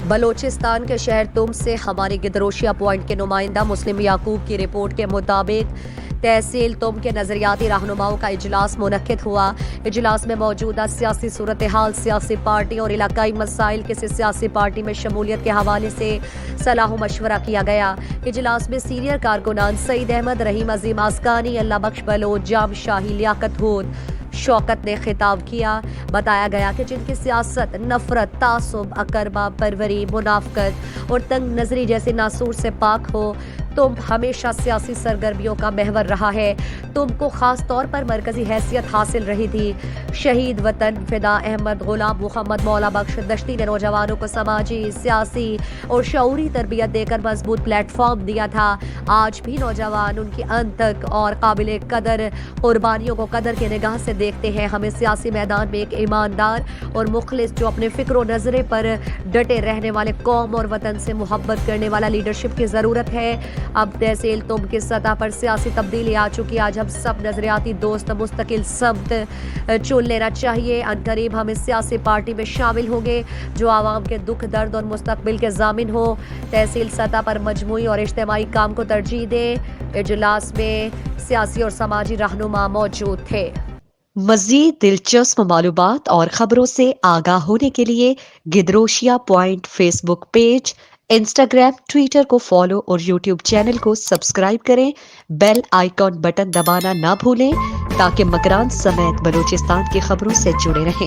بلوچستان کے شہر تم سے ہمارے گدروشیا پوائنٹ کے نمائندہ مسلم یعقوب کی رپورٹ کے مطابق تحصیل تم کے نظریاتی رہنماؤں کا اجلاس منعقد ہوا۔ اجلاس میں موجودہ سیاسی صورتحال، سیاسی پارٹی اور علاقائی مسائل، کسی سیاسی پارٹی میں شمولیت کے حوالے سے صلاح و مشورہ کیا گیا۔ اجلاس میں سینئر کارکنان سعید احمد، رحیم عظیم آسکانی، اللہ بخش بلوچ، جام شاہی، لیاقت ہود، شوکت نے خطاب کیا۔ بتایا گیا کہ جن کی سیاست نفرت، تعصب، اقربا پروری، منافقت اور تنگ نظری جیسے ناسور سے پاک ہو، تم ہمیشہ سیاسی سرگرمیوں کا محور رہا ہے۔ تم کو خاص طور پر مرکزی حیثیت حاصل رہی تھی۔ شہید وطن فدا احمد غلام محمد مولا بخش دشتی نے نوجوانوں کو سماجی، سیاسی اور شعوری تربیت دے کر مضبوط پلیٹ فارم دیا تھا۔ آج بھی نوجوان ان کی انتھک اور قابل قدر قربانیوں کو قدر کی نگاہ سے دیکھتے ہیں۔ ہمیں سیاسی میدان میں ایک ایماندار اور مخلص، جو اپنے فکر و نظرے پر ڈٹے رہنے والے، قوم اور وطن سے محبت کرنے والا لیڈرشپ کی ضرورت ہے۔ اب تحصیل تم کی سطح پر سیاسی تبدیلی آ چکی ہے۔ آج ہم سب نظریاتی دوست مستقل سمت چن لینا چاہیے۔ عنقریب ہم اس سیاسی پارٹی میں شامل ہوں گے جو عوام کے دکھ درد اور مستقبل کے ضامن ہو۔ تحصیل سطح پر مجموعی اور اجتماعی کام کو ترجیح دیں۔ اجلاس میں سیاسی اور سماجی رہنما موجود تھے۔ مزید دلچسپ معلومات اور خبروں سے آگاہ ہونے کے لیے Gedrosia point Facebook page, Instagram, Twitter کو فالو اور یوٹیوب چینل کو سبسکرائب کریں۔ بیل آئیکن بٹن دبانا نہ بھولیں تاکہ مکران سمیت بلوچستان کی خبروں سے جڑے رہیں۔